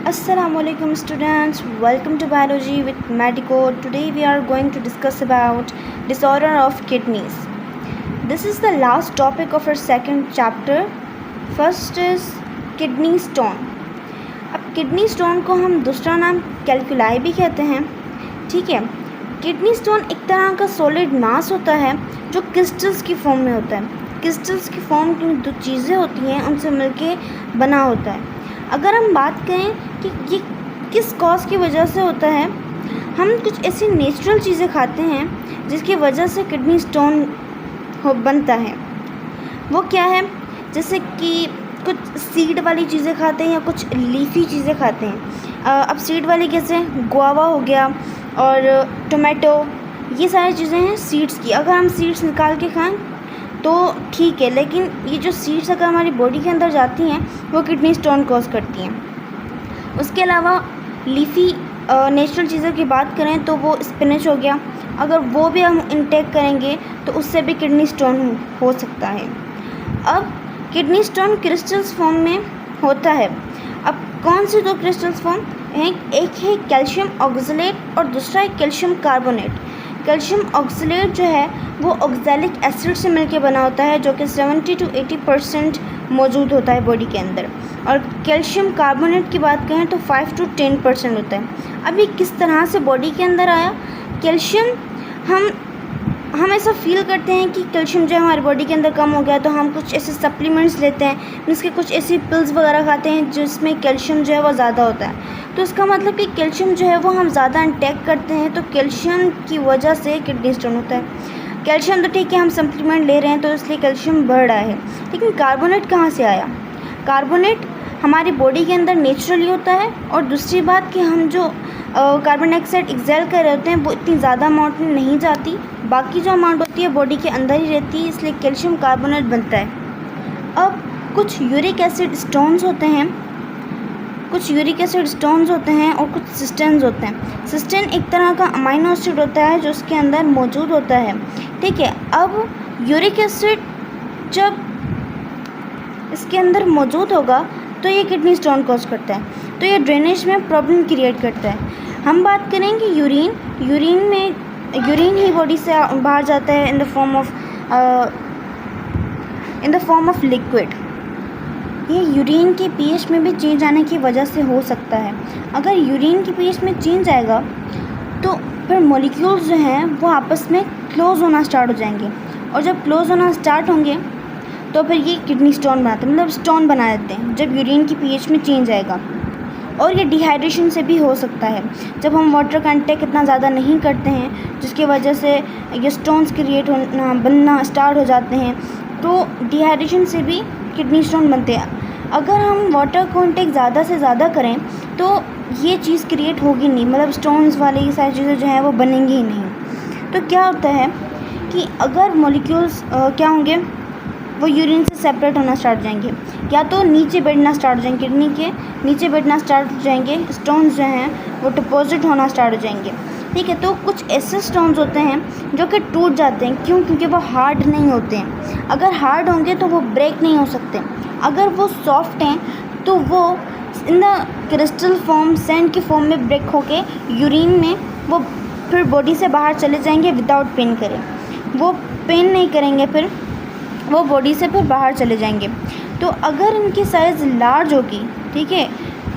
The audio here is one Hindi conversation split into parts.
Assalamualaikum students, welcome to biology with Medico. Today we are going to discuss about disorder of kidneys. This is the last topic of our second chapter. First is kidney stone. अब किडनी स्टोन को हम दूसरा नाम कैल्कुलाई भी कहते हैं, ठीक है। किडनी स्टोन एक तरह का सॉलिड मास होता है जो क्रिस्टल्स की फॉर्म में होता है। क्रिस्टल्स की फॉर्म की जो चीज़ें होती हैं उनसे मिलके बना होता है। अगर हम बात करें कि ये किस कॉज की वजह से होता है, हम कुछ ऐसी नेचुरल चीज़ें खाते हैं जिसकी वजह से किडनी स्टोन बनता है। वो क्या है, जैसे कि कुछ सीड वाली चीज़ें खाते हैं या कुछ लीफी चीज़ें खाते हैं। अब सीड वाली कैसे, गुआवा हो गया और टोमेटो, ये सारी चीज़ें हैं सीड्स की। अगर हम सीड्स निकाल के खाएं तो ठीक है, लेकिन ये जो सीड्स अगर हमारी बॉडी के अंदर जाती हैं वो किडनी स्टोन कॉज करती हैं। उसके अलावा लीफी नेचुरल चीज़ों की बात करें तो वो स्पिनच हो गया, अगर वो भी हम इनटेक करेंगे तो उससे भी किडनी स्टोन हो सकता है। अब किडनी स्टोन क्रिस्टल्स फॉर्म में होता है। अब कौन से दो क्रिस्टल्स फॉर्म हैं, एक है कैल्शियम ऑक्सलेट और दूसरा है कैल्शियम कार्बोनेट। कैल्शियम ऑक्सलेट जो है वो ऑक्सैलिक एसिड से मिलकर बना होता है, जो कि 70 to 80% मौजूद होता है बॉडी के अंदर। और कैल्शियम कार्बोनेट की बात करें तो 5 to 10% होता है। अब ये किस तरह से बॉडी के अंदर आया? कैल्शियम हम ऐसा फील करते हैं कि कैल्शियम जो है हमारी बॉडी के अंदर कम हो गया, तो हम कुछ ऐसे सप्लीमेंट्स लेते हैं, जिसके कुछ ऐसी पिल्स वगैरह खाते हैं जिसमें कैल्शियम जो है वो ज़्यादा होता है। तो इसका मतलब कि कैल्शियम जो है वो हम ज़्यादा इंटेक करते हैं, तो कैल्शियम की वजह से किडनी स्टोन होता है। कैल्शियम तो ठीक है, हम सप्लीमेंट ले रहे हैं तो इसलिए कैल्शियम बढ़ रहा है, लेकिन कार्बोनेट कहाँ से आया? कार्बोनेट हमारी बॉडी के अंदर नेचुरली होता है। और दूसरी बात कि हम जो कार्बन डाइऑक्साइड एक्सेल कर रहे होते हैं वो इतनी ज़्यादा अमाउंट में नहीं जाती, बाकी जो अमाउंट होती है बॉडी के अंदर ही रहती है, इसलिए कैल्शियम कार्बोनेट बनता है। अब कुछ यूरिक एसिड स्टोन्स होते हैं, और कुछ सिस्टेन्स होते हैं। सिस्टेन एक तरह का अमाइनो एसिड होता है जो उसके अंदर मौजूद होता है, ठीक है। अब यूरिक एसिड जब इसके अंदर मौजूद होगा तो ये किडनी स्टोन कॉज करता है, तो ये ड्रेनेज में प्रॉब्लम क्रिएट करता है। हम बात करेंगे यूरिन ही बॉडी से बाहर जाता है in the form of liquid. ये यूरिन के पीएच में भी चेंज आने की वजह से हो सकता है। अगर यूरिन के पीएच में चेंज आएगा तो फिर मॉलिक्यूल्स जो हैं वो आपस में क्लोज होना स्टार्ट हो जाएंगे, और जब क्लोज होना स्टार्ट होंगे तो फिर ये किडनी स्टोन बनाते हैं, मतलब स्टोन बना देते हैं जब यूरिन की पीएच में चेंज आएगा। और ये डिहाइड्रेशन से भी हो सकता है, जब हम वाटर का इंटेक इतना ज़्यादा नहीं करते हैं जिसकी वजह से ये स्टोन्स क्रिएट बनना स्टार्ट हो जाते हैं, तो डिहाइड्रेशन से भी किडनी स्टोन बनते हैं। अगर हम वाटर को इंटेक ज़्यादा से ज़्यादा करें तो ये चीज़ क्रिएट होगी नहीं, मतलब स्टोन्स वाली ये सारी चीज़ें जो हैं वो बनेंगी ही नहीं। तो क्या होता है कि अगर मॉलिक्यूल्स क्या होंगे, वो यूरिन से सेपरेट होना स्टार्ट हो जाएंगे, या तो नीचे बैठना स्टार्ट हो जाएंगे, किडनी के नीचे बैठना स्टार्ट हो जाएंगे, स्टोन्स जो हैं वो डिपॉजिट होना स्टार्ट हो जाएंगे, ठीक है। तो कुछ ऐसे स्टोन्स होते हैं जो कि टूट जाते हैं, क्यों? क्योंकि वो हार्ड नहीं होते हैं। अगर हार्ड होंगे तो वो ब्रेक नहीं हो सकते, अगर वो सॉफ्ट हैं तो वो in the crystal form, sand की फॉर्म में ब्रेक होके यूरिन में वो फिर बॉडी से बाहर चले जाएंगे विदाउट पेन करें। वो पेन नहीं करेंगे, फिर वो बॉडी से फिर बाहर चले जाएंगे। तो अगर इनकी साइज़ लार्ज होगी, ठीक है,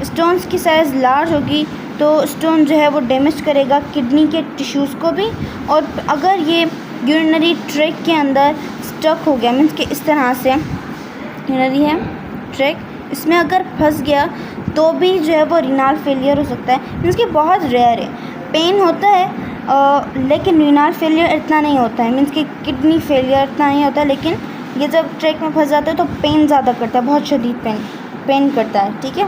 स्टोन्स की साइज़ लार्ज होगी तो स्टोन जो है वो डैमेज करेगा किडनी के टिश्यूज़ को भी। और अगर ये यूरिनरी ट्रैक के अंदर स्टक हो गया, मीन्स कि इस तरह से यूरिनरी है ट्रैक, इसमें अगर फंस गया तो भी जो है वो रीनल फेलियर हो सकता है। मीन्स कि बहुत रेयर है, पेन होता है लेकिन रीनल फेलियर इतना नहीं होता है, मीन्स कि किडनी फेलियर इतना नहीं होता है, लेकिन ये जब ट्रैक में फंस जाता है तो पेन ज़्यादा करता है, बहुत शदीद पेन करता है, ठीक है।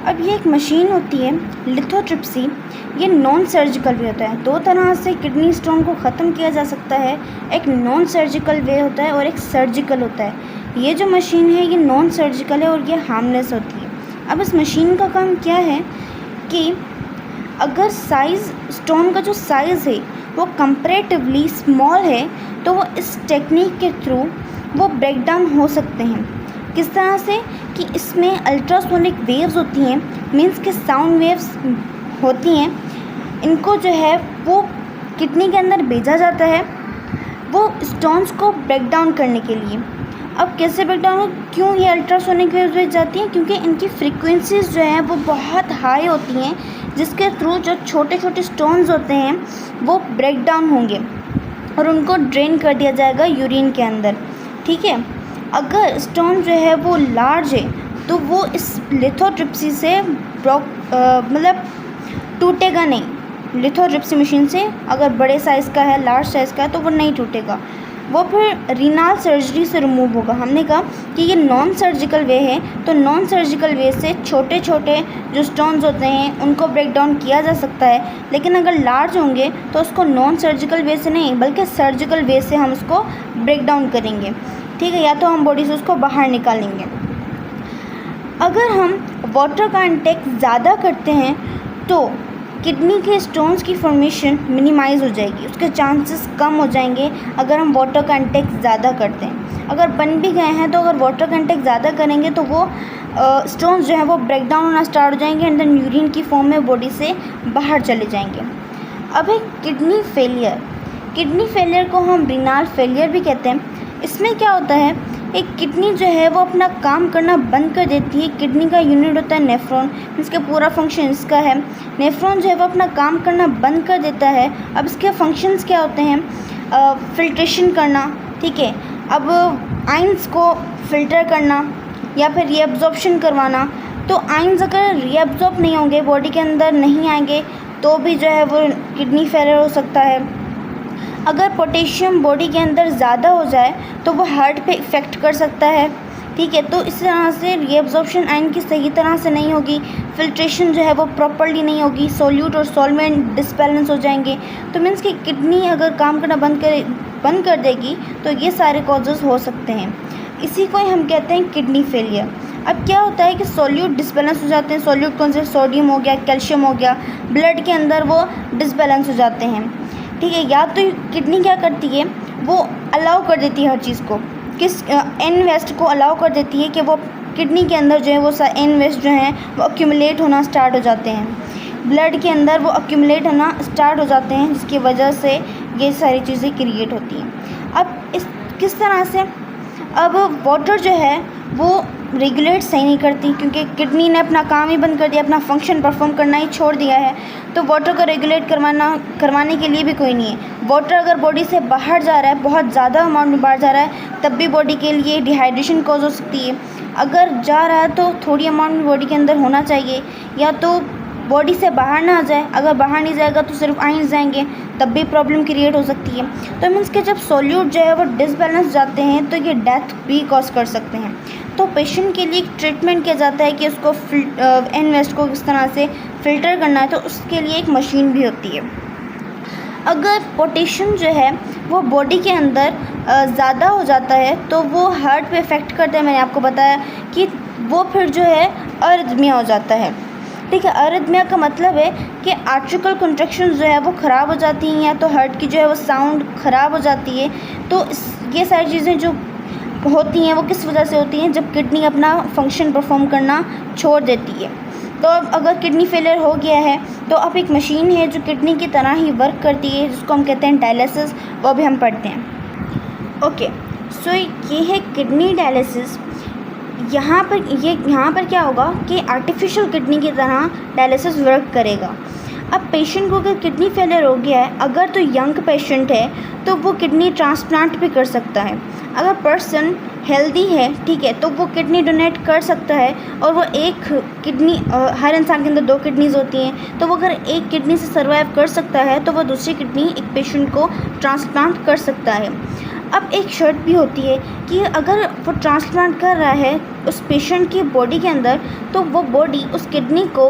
अब ये एक मशीन होती है लिथोट्रिप्सी, ये नॉन सर्जिकल वे होता है। दो तरह से किडनी स्टोन को ख़त्म किया जा सकता है, एक नॉन सर्जिकल वे होता है और एक सर्जिकल होता है। ये जो मशीन है ये नॉन सर्जिकल है और ये हार्मलेस होती है। अब इस मशीन का काम क्या है कि अगर स्टोन का जो साइज़ है वो कंपैरेटिवली स्मॉल है तो वो इस टेक्निक के थ्रू वो ब्रेक डाउन हो सकते हैं। किस तरह से कि इसमें अल्ट्रासोनिक वेव्स होती हैं, मीन्स के साउंड वेव्स होती हैं, इनको जो है वो किडनी के अंदर भेजा जाता है वो स्टोन्स को ब्रेक डाउन करने के लिए। अब कैसे ब्रेक डाउन हो, क्यों ये अल्ट्रासोनिक वेव्स भेज जाती हैं? क्योंकि इनकी फ्रीक्वेंसीज जो हैं वो बहुत हाई होती हैं, जिसके थ्रू जो छोटे छोटे स्टोन्स होते हैं वो ब्रेक डाउन होंगे और उनको ड्रेन कर दिया जाएगा यूरिन के अंदर। ठीक है, अगर स्टोन जो है वो लार्ज है तो वो इस लिथोट्रिप्सी से मतलब टूटेगा नहीं। लिथोट्रिप्सी मशीन से अगर बड़े साइज़ का है, लार्ज साइज़ का है, तो वो नहीं टूटेगा, वो फिर रीनाल सर्जरी से रिमूव होगा। हमने कहा कि ये नॉन सर्जिकल वे है, तो नॉन सर्जिकल वे से छोटे छोटे जो स्टोन्स होते हैं उनको ब्रेक डाउन किया जा सकता है, लेकिन अगर लार्ज होंगे तो उसको नॉन सर्जिकल वे से नहीं बल्कि सर्जिकल वे से हम उसको ब्रेक डाउन करेंगे। ठीक है, या तो हम बॉडी से उसको बाहर निकालेंगे। अगर हम वाटर का इंटेक ज़्यादा करते हैं तो किडनी के स्टोन्स की फॉर्मेशन मिनिमाइज़ हो जाएगी, उसके चांसेस कम हो जाएंगे अगर हम वाटर का इंटेक ज़्यादा करते हैं। अगर बन भी गए हैं तो अगर वाटर का इंटेक ज़्यादा करेंगे तो वो स्टोन्स जो हैं वो ब्रेक डाउन होना स्टार्ट हो जाएंगे एंड देन यूरिन की फॉर्म में बॉडी से बाहर चले जाएंगे। अब है किडनी फेलियर को हम रीनाल फेलियर भी कहते हैं। इसमें क्या होता है, एक किडनी जो है वो अपना काम करना बंद कर देती है। किडनी का यूनिट होता है नेफ्रॉन, इसका पूरा फंक्शन इसका है। नेफ्रॉन जो है वो अपना काम करना बंद कर देता है। अब इसके फंक्शंस क्या होते हैं, फिल्ट्रेशन करना, ठीक है, अब आयंस को फ़िल्टर करना या फिर रीअब्जॉर्प्शन करवाना। तो आयंस अगर रीअब्जॉर्ब नहीं होंगे, बॉडी के अंदर नहीं आएंगे, तो भी जो है वो किडनी फेलियर हो सकता है। अगर पोटेशियम बॉडी के अंदर ज़्यादा हो जाए तो वो हार्ट पे इफ़ेक्ट कर सकता है। ठीक है, तो इस तरह से रीअब्जॉर्प्शन आयन की सही तरह से नहीं होगी, फिल्ट्रेशन जो है वो प्रॉपर्ली नहीं होगी, सोल्यूट और सॉल्वेंट डिसबैलेंस हो जाएंगे। तो मीन्स कि किडनी अगर काम करना बंद कर देगी तो ये सारे कॉजेज़ हो सकते हैं। इसी को ही हम कहते हैं किडनी फेलियर। अब क्या होता है कि सोल्यूट डिसबैलेंस हो जाते हैं। सोल्यूट कौन से, सोडियम हो गया, कैल्शियम हो गया, ब्लड के अंदर वो डिसबैलेंस हो जाते हैं। ठीक है, या तो किडनी क्या करती है, वो अलाउ कर देती है हर चीज़ को, किस एन वेस्ट को अलाउ कर देती है कि वो किडनी के अंदर जो है वो एन वेस्ट जो हैं वो अक्यूमुलेट होना स्टार्ट हो जाते हैं, ब्लड के अंदर वो अक्यूमुलेट होना स्टार्ट हो जाते हैं, जिसकी वजह से ये सारी चीज़ें क्रिएट होती हैं। अब इस किस तरह से, अब वाटर जो है वो रेगुलेट सही नहीं करती, क्योंकि किडनी ने अपना काम ही बंद कर दिया, अपना फंक्शन परफॉर्म करना ही छोड़ दिया है। तो वाटर को रेगुलेट करवाने के लिए भी कोई नहीं है। वाटर अगर बॉडी से बाहर जा रहा है, बहुत ज़्यादा अमाउंट में बाहर जा रहा है, तब भी बॉडी के लिए डिहाइड्रेशन कॉज हो सकती है। अगर जा रहा है तो थोड़ी अमाउंट में बॉडी के अंदर होना चाहिए, या तो बॉडी से बाहर ना आ जाए। अगर बाहर नहीं जाएगा तो सिर्फ आयंस जाएंगे, तब भी प्रॉब्लम क्रिएट हो सकती है। तो मीन्स के जब सोल्यूट जो है वो डिसबैलेंस जाते हैं तो ये डेथ भी कॉज कर सकते हैं। तो पेशेंट के लिए ट्रीटमेंट किया जाता है कि उसको एन वेस्ट को किस तरह से फ़िल्टर करना है, तो उसके लिए एक मशीन भी होती है। अगर पोटेशियम जो है वो बॉडी के अंदर ज़्यादा हो जाता है तो वो हार्ट पे इफ़ेक्ट करता है। मैंने आपको बताया कि वो फिर जो है अरिथमिया हो जाता है। ठीक है, अरिथमिया का मतलब है कि आर्ट्रिकल कंट्रैक्शन जो है वो ख़राब हो जाती हैं, या तो हार्ट की जो है वो साउंड ख़राब हो जाती है। तो ये सारी चीज़ें जो होती हैं वो किस वजह से होती हैं, जब किडनी अपना फंक्शन परफॉर्म करना छोड़ देती है। तो अब अगर किडनी फेलियर हो गया है तो अब एक मशीन है जो किडनी की तरह ही वर्क करती है, जिसको हम कहते हैं डायलिसिस, वो भी हम पढ़ते हैं। ओके, सो ये है किडनी डायलिसिस। यहाँ पर क्या होगा कि आर्टिफिशियल किडनी की तरह डायलिसिस वर्क करेगा। अब पेशेंट को अगर किडनी फेलियर हो गया है, अगर तो यंग पेशेंट है तो वो किडनी ट्रांसप्लांट भी कर सकता है। अगर पर्सन हेल्दी है, ठीक है, तो वो किडनी डोनेट कर सकता है। और वो एक किडनी, हर इंसान के अंदर 2 किडनीज़ होती हैं, तो वो अगर एक किडनी से सर्वाइव कर सकता है तो वो दूसरी किडनी एक पेशेंट को ट्रांसप्लांट कर सकता है। अब एक शर्त भी होती है कि अगर वो ट्रांसप्लांट कर रहा है उस पेशेंट की बॉडी के अंदर, तो वो बॉडी उस किडनी को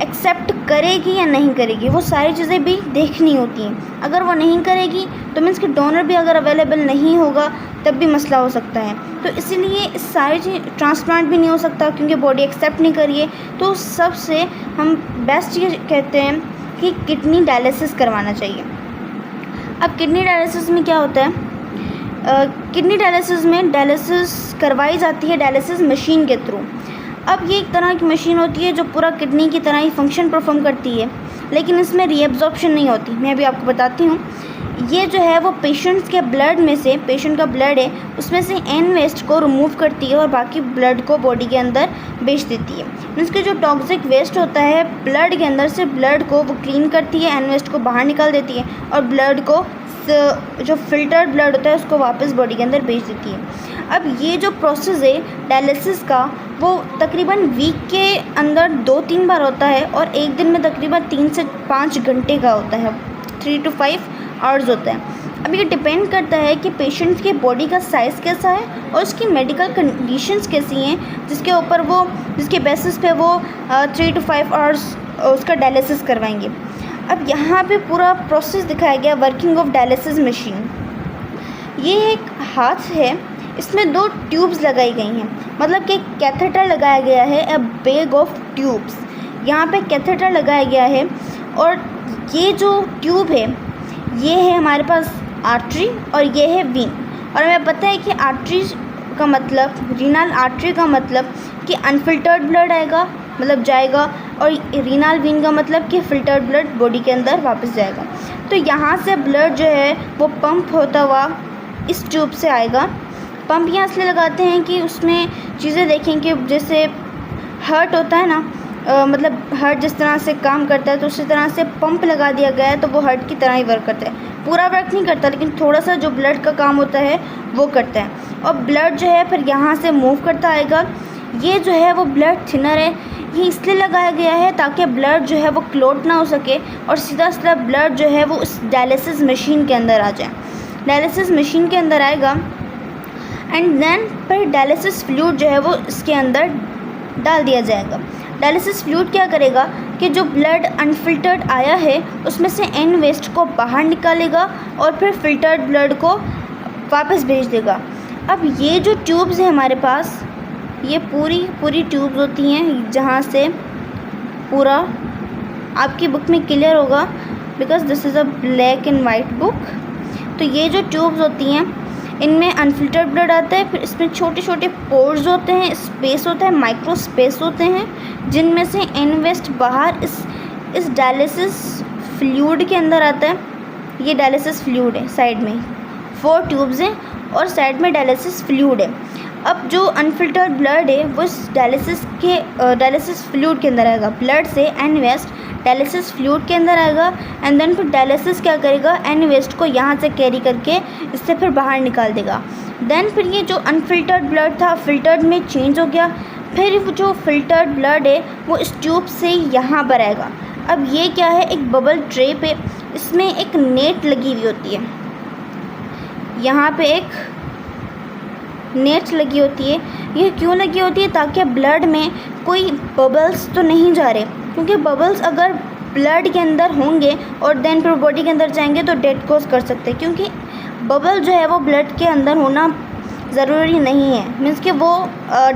एक्सेप्ट करेगी या नहीं करेगी, वो सारी चीज़ें भी देखनी होती हैं। अगर वो नहीं करेगी तो मीन्स कि डोनर भी अगर अवेलेबल नहीं होगा तब भी मसला हो सकता है। तो इसीलिए इस सारी चीज़ ट्रांसप्लांट भी नहीं हो सकता क्योंकि बॉडी एक्सेप्ट नहीं करिए। तो सबसे हम बेस्ट ये कहते हैं कि किडनी डायलिसिस करवाना चाहिए। अब किडनी डायलिसिस में क्या होता है, किडनी डायलिसिस में डायलिसिस करवाई जाती है डायलिसिस मशीन के थ्रू। अब ये एक तरह की मशीन होती है जो पूरा किडनी की तरह ही फंक्शन परफॉर्म करती है, लेकिन इसमें रीएब्जॉर्प्शन नहीं होती। मैं अभी आपको बताती हूँ। ये जो है वो पेशेंट्स के ब्लड में से, पेशेंट का ब्लड है उसमें से एन वेस्ट को रिमूव करती है और बाकी ब्लड को बॉडी के अंदर बेच देती है। उसके जो टॉक्सिक वेस्ट होता है ब्लड के अंदर से, ब्लड को वो क्लीन करती है, एन वेस्ट को बाहर निकाल देती है और ब्लड को, जो फिल्टर्ड ब्लड होता है उसको वापस बॉडी के अंदर भेज देती है। अब ये जो प्रोसेस है डायलिसिस का, वो तकरीबन वीक के अंदर 2-3 बार होता है और एक दिन में तकरीबन 3 से 5 घंटे का होता है, 3 to 5 आवर्स होता है। अब ये डिपेंड करता है कि पेशेंट के बॉडी का साइज़ कैसा है और उसकी मेडिकल कंडीशंस कैसी हैं, जिसके बेसिस पे वो 3 to 5 आवर्स उसका डायलिसिस करवाएंगे। अब यहाँ पे पूरा प्रोसेस दिखाया गया वर्किंग ऑफ डायलिसिस मशीन। ये एक हाथ है, इसमें 2 ट्यूब्स लगाई गई हैं, मतलब कि कैथेटर लगाया गया है, अ बैग ऑफ ट्यूब्स। यहाँ पे कैथेटर लगाया गया है और ये जो ट्यूब है ये है हमारे पास आर्टरी और ये है वीन। और हमें पता है कि आर्टरी का मतलब, रीनल आर्टरी का मतलब कि अनफिल्टर्ड ब्लड आएगा, मतलब जाएगा, और रीनल वीन का मतलब कि फ़िल्टर्ड ब्लड बॉडी के अंदर वापस जाएगा। तो यहाँ से ब्लड जो है वो पंप होता हुआ इस ट्यूब से आएगा। पंप यहाँ इसलिए लगाते हैं कि उसमें चीज़ें देखें कि जैसे हार्ट होता है ना, मतलब हार्ट जिस तरह से काम करता है तो उसी तरह से पंप लगा दिया गया है तो वो हार्ट की तरह ही वर्क करता है। पूरा वर्क नहीं करता लेकिन थोड़ा सा जो ब्लड का काम होता है वो करता है। और ब्लड जो है फिर यहाँ से मूव करता आएगा। ये जो है वो ब्लड थिनर है, ये इसलिए लगाया गया है ताकि ब्लड जो है वो क्लॉट ना हो सके और सीधा सीधा ब्लड जो है वो उस डायलिसिस मशीन के अंदर आ जाए। डायलिसिस मशीन के अंदर आएगा एंड देन फिर डायलिसिस फ्लूइड जो है वो इसके अंदर डाल दिया जाएगा। डायलिसिस फ्लूइड क्या करेगा कि जो ब्लड अनफिल्टर्ड आया है उसमें से एन वेस्ट को बाहर निकालेगा और फिर फिल्टर्ड ब्लड को वापस भेज देगा। अब ये जो ट्यूब्स हैं हमारे पास, ये पूरी ट्यूब्स होती हैं, जहाँ से पूरा आपकी बुक में क्लियर होगा because this is a black and white book. तो ये जो ट्यूब्स होती हैं इनमें अनफिल्टर्ड ब्लड आता है, फिर इसमें छोटे छोटे पोर्स होते हैं, स्पेस होता है, माइक्रो स्पेस होते हैं जिनमें से एन वेस्ट बाहर इस डायलिसिस फ्लूइड के अंदर आता है। ये डायलिसिस फ्लूइड है, साइड में 4 ट्यूब्स हैं और साइड में डायलिसिस फ्लूइड है। अब जो अनफिल्टर्ड ब्लड है वो इस डायलिसिस फ्लूइड के अंदर आएगा। ब्लड से एन वेस्ट डायलिसिस फ्लूइड के अंदर आएगा एंड देन फिर डायलिसिस क्या करेगा, एन वेस्ट को यहाँ से कैरी करके इससे फिर बाहर निकाल देगा। देन फिर ये जो अनफिल्टर्ड ब्लड था फिल्टर्ड में चेंज हो गया, फिर जो फिल्टर्ड ब्लड है वो इस ट्यूब से यहाँ पर आएगा। अब ये क्या है, एक बबल ट्रे पे इसमें एक नेट लगी हुई होती है, यहाँ पे एक नेट लगी होती है। ये क्यों लगी होती है, ताकि ब्लड में कोई बबल्स तो नहीं जा रहे, क्योंकि बबल्स अगर ब्लड के अंदर होंगे और देन फिर बॉडी के अंदर जाएंगे तो डेथ कॉज कर सकते हैं, क्योंकि बबल जो है वो ब्लड के अंदर होना ज़रूरी नहीं है, मीन्स कि वो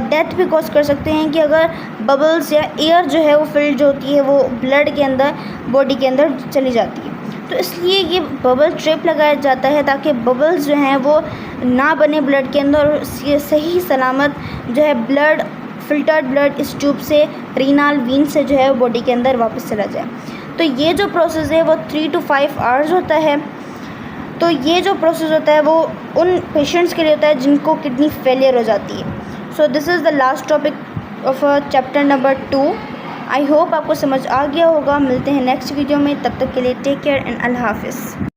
डेथ भी कॉज कर सकते हैं कि अगर बबल्स या एयर जो है वो फिल्ड जो होती है वो ब्लड के अंदर बॉडी के अंदर चली जाती है। तो इसलिए ये बबल ट्रैप लगाया जाता है ताकि बबल्स जो हैं वो ना बने ब्लड के अंदर और ये सही सलामत जो है ब्लड, फिल्टर्ड ब्लड इस ट्यूब से रीनल वीन से जो है बॉडी के अंदर वापस चला जाए। तो ये जो प्रोसेस है वो 3 to 5 आवर्स होता है। तो ये जो प्रोसेस होता है वो उन पेशेंट्स के लिए होता है जिनको किडनी फेलियर हो जाती है। So this is the last topic of chapter number 2। I hope आपको समझ आ गया होगा। मिलते हैं नेक्स्ट वीडियो में, तब तक के लिए टेक केयर एंड अल्लाह हाफिज़।